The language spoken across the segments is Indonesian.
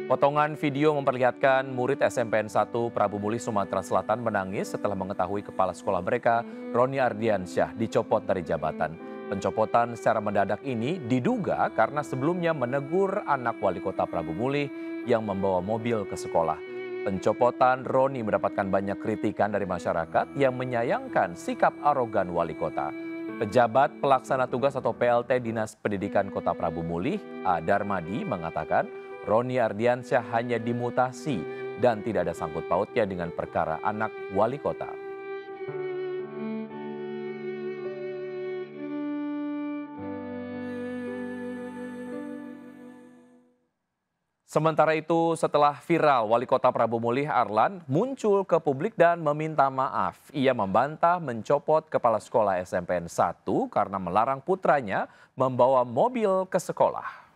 Potongan video memperlihatkan murid SMPN 1 Prabu Muli, Sumatera Selatan menangis setelah mengetahui kepala sekolah mereka, Roni Ardiansyah, dicopot dari jabatan. Pencopotan secara mendadak ini diduga karena sebelumnya menegur anak wali kota Prabu Muli yang membawa mobil ke sekolah. Pencopotan Roni mendapatkan banyak kritikan dari masyarakat yang menyayangkan sikap arogan wali kota. Pejabat pelaksana tugas atau PLT Dinas Pendidikan Kota Prabu Muli, A. Darmadi, mengatakan Roni Ardiansyah hanya dimutasi dan tidak ada sangkut pautnya dengan perkara anak wali kota. Sementara itu, setelah viral, Wali Kota Prabu Muli Arlan muncul ke publik dan meminta maaf. Ia membantah mencopot kepala sekolah SMPN 1 karena melarang putranya membawa mobil ke sekolah.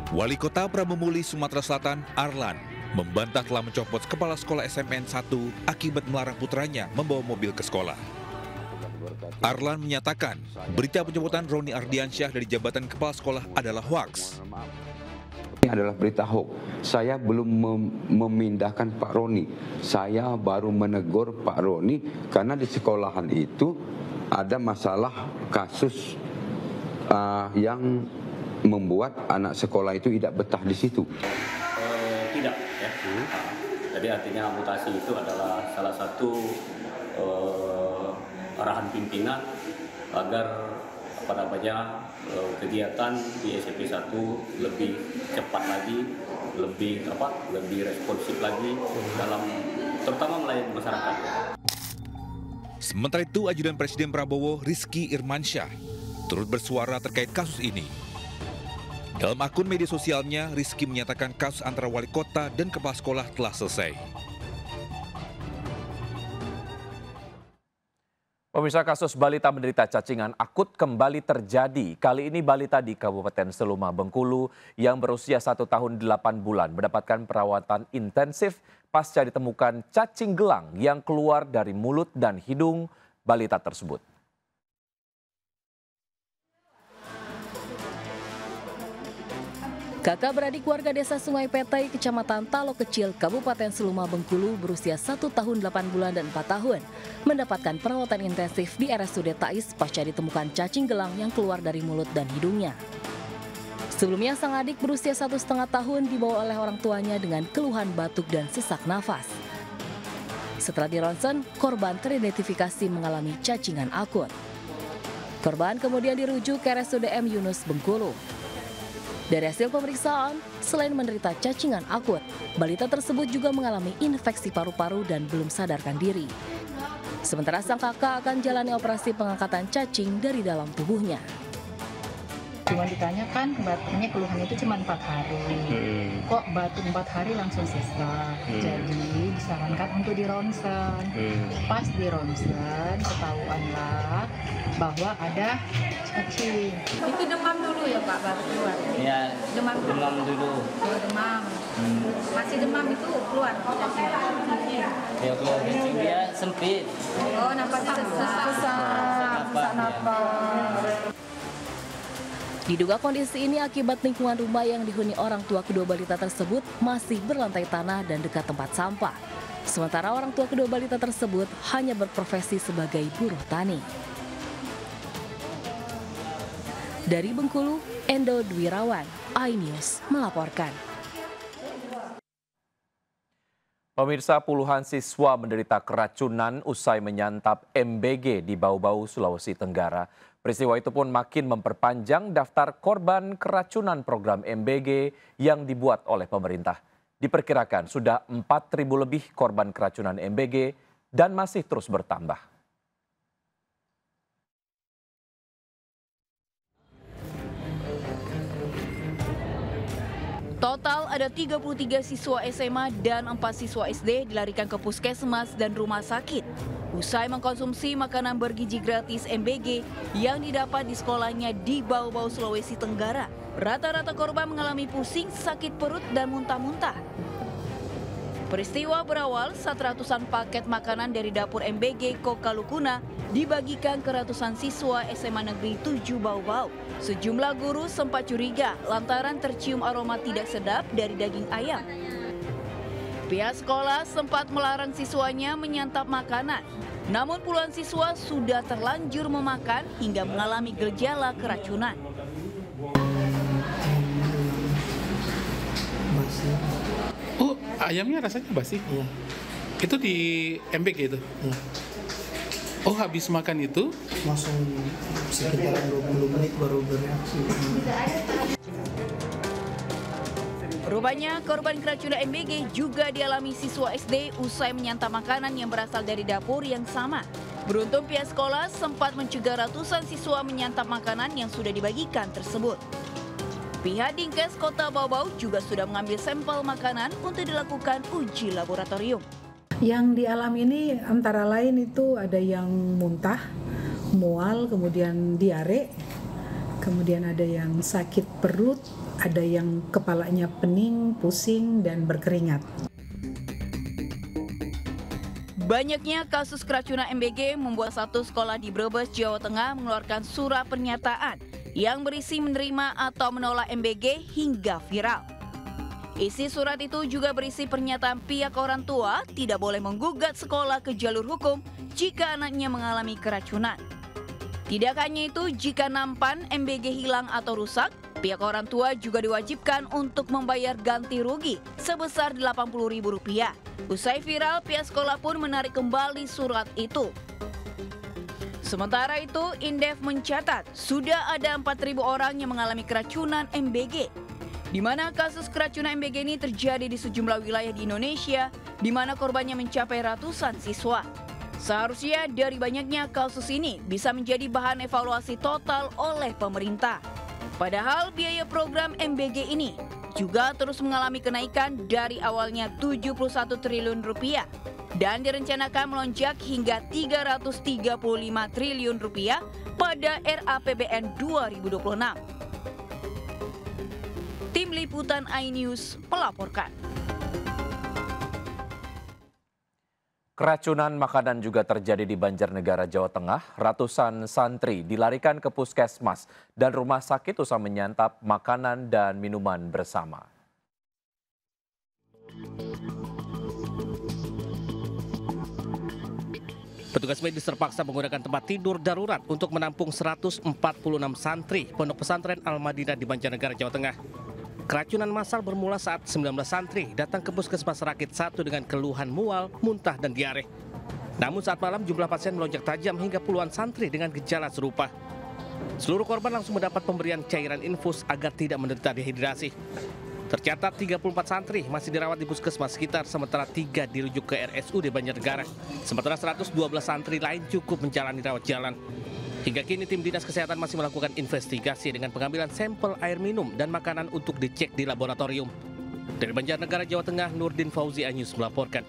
Wali Kota Prabu Muli, Sumatera Selatan, Arlan, membantah telah mencopot kepala sekolah SMPN 1 akibat melarang putranya membawa mobil ke sekolah. Arlan menyatakan berita pencopotan Roni Ardiansyah dari jabatan kepala sekolah adalah hoaks. Ini adalah berita hoax. Saya belum memindahkan Pak Roni. Saya baru menegur Pak Roni karena di sekolahan itu ada masalah kasus yang membuat anak sekolah itu tidak betah di situ. Tidak, ya. Jadi artinya mutasi itu adalah salah satu arahan pimpinan agar kegiatan di SMP 1 lebih cepat lagi, lebih responsif lagi dalam terutama melayani masyarakat. Sementara itu, ajudan Presiden Prabowo, Rizky Irmansyah, turut bersuara terkait kasus ini. Dalam akun media sosialnya, Rizky menyatakan kasus antara wali kota dan kepala sekolah telah selesai. Pemirsa, kasus balita menderita cacingan akut kembali terjadi. Kali ini balita di Kabupaten Seluma, Bengkulu yang berusia 1 tahun 8 bulan mendapatkan perawatan intensif pasca ditemukan cacing gelang yang keluar dari mulut dan hidung balita tersebut. Kakak beradik warga desa Sungai Petai, Kecamatan Talo Kecil, Kabupaten Seluma, Bengkulu berusia 1 tahun 8 bulan dan 4 tahun mendapatkan perawatan intensif di RSUD Tais pasca ditemukan cacing gelang yang keluar dari mulut dan hidungnya. Sebelumnya sang adik berusia 1,5 tahun dibawa oleh orang tuanya dengan keluhan batuk dan sesak nafas. Setelah dironsen, korban teridentifikasi mengalami cacingan akut. Korban kemudian dirujuk ke RSUD M Yunus, Bengkulu. Dari hasil pemeriksaan, selain menderita cacingan akut, balita tersebut juga mengalami infeksi paru-paru dan belum sadarkan diri. Sementara sang kakak akan jalani operasi pengangkatan cacing dari dalam tubuhnya. Cuma ditanyakan batuknya keluhan itu cuma 4 hari. Kok batuk 4 hari langsung sesak. Jadi disarankan untuk dironsen. Pas dironsen ketahuanlah bahwa ada cacing. Itu demam dulu ya Pak, baru keluar? Iya, Demam dulu. Oh, demam. Masih demam itu keluar cacing. Ya keluar cacing dia sempit. Oh, napasnya sesak napas. Diduga kondisi ini akibat lingkungan rumah yang dihuni orang tua kedua balita tersebut masih berlantai tanah dan dekat tempat sampah. Sementara orang tua kedua balita tersebut hanya berprofesi sebagai buruh tani. Dari Bengkulu, Endo Dwirawan, iNews melaporkan. Pemirsa, puluhan siswa menderita keracunan usai menyantap MBG di Bau-Bau, Sulawesi Tenggara. Peristiwa itu pun makin memperpanjang daftar korban keracunan program MBG yang dibuat oleh pemerintah. Diperkirakan sudah 4.000 lebih korban keracunan MBG dan masih terus bertambah. Total ada 33 siswa SMA dan 4 siswa SD dilarikan ke puskesmas dan rumah sakit usai mengkonsumsi makanan bergizi gratis MBG yang didapat di sekolahnya di Bau-Bau, Sulawesi Tenggara. Rata-rata korban mengalami pusing, sakit perut, dan muntah-muntah. Peristiwa berawal saat ratusan paket makanan dari dapur MBG Kokalukuna dibagikan ke ratusan siswa SMA Negeri 7 Bau-Bau. Sejumlah guru sempat curiga lantaran tercium aroma tidak sedap dari daging ayam. Pihak sekolah sempat melarang siswanya menyantap makanan. Namun puluhan siswa sudah terlanjur memakan hingga mengalami gejala keracunan. Oh, ayamnya rasanya basi? Iya. Itu di MBG itu? Iya. Oh, habis makan itu? Langsung sekitaran 20 menit baru bereaksi. Rupanya korban keracunan MBG juga dialami siswa SD usai menyantap makanan yang berasal dari dapur yang sama. Beruntung pihak sekolah sempat mencegah ratusan siswa menyantap makanan yang sudah dibagikan tersebut. Pihak Dinkes Kota Bau-Bau juga sudah mengambil sampel makanan untuk dilakukan uji laboratorium. Yang dialami ini antara lain itu ada yang muntah, mual, kemudian diare, kemudian ada yang sakit perut, ada yang kepalanya pening, pusing, dan berkeringat. Banyaknya kasus keracunan MBG membuat satu sekolah di Brebes, Jawa Tengah mengeluarkan surat pernyataan yang berisi menerima atau menolak MBG hingga viral. Isi surat itu juga berisi pernyataan pihak orang tua tidak boleh menggugat sekolah ke jalur hukum jika anaknya mengalami keracunan. Tidak hanya itu, jika nampan MBG hilang atau rusak, pihak orang tua juga diwajibkan untuk membayar ganti rugi sebesar Rp80.000. Usai viral, pihak sekolah pun menarik kembali surat itu. Sementara itu, Indef mencatat sudah ada 4.000 orang yang mengalami keracunan MBG. Di mana kasus keracunan MBG ini terjadi di sejumlah wilayah di Indonesia, di mana korbannya mencapai ratusan siswa. Seharusnya dari banyaknya kasus ini bisa menjadi bahan evaluasi total oleh pemerintah. Padahal biaya program MBG ini juga terus mengalami kenaikan dari awalnya Rp71 triliun dan direncanakan melonjak hingga Rp335 triliun pada RAPBN 2026. Tim Liputan iNews melaporkan. Keracunan makanan juga terjadi di Banjarnegara, Jawa Tengah. Ratusan santri dilarikan ke puskesmas dan rumah sakit usai menyantap makanan dan minuman bersama. Petugas medis terpaksa menggunakan tempat tidur darurat untuk menampung 146 santri Pondok Pesantren Al-Madinah di Banjarnegara, Jawa Tengah. Keracunan massal bermula saat 19 santri datang ke puskesmas Rakit 1 dengan keluhan mual, muntah, dan diare. Namun saat malam jumlah pasien melonjak tajam hingga puluhan santri dengan gejala serupa. Seluruh korban langsung mendapat pemberian cairan infus agar tidak menderita dehidrasi. Tercatat 34 santri masih dirawat di puskesmas sekitar, sementara 3 dirujuk ke RSUD Banjarnegara. Sementara 112 santri lain cukup menjalani rawat jalan. Hingga kini tim Dinas Kesehatan masih melakukan investigasi dengan pengambilan sampel air minum dan makanan untuk dicek di laboratorium. Dari Banjarnegara, Jawa Tengah, Nurdin Fauzi, iNews melaporkan.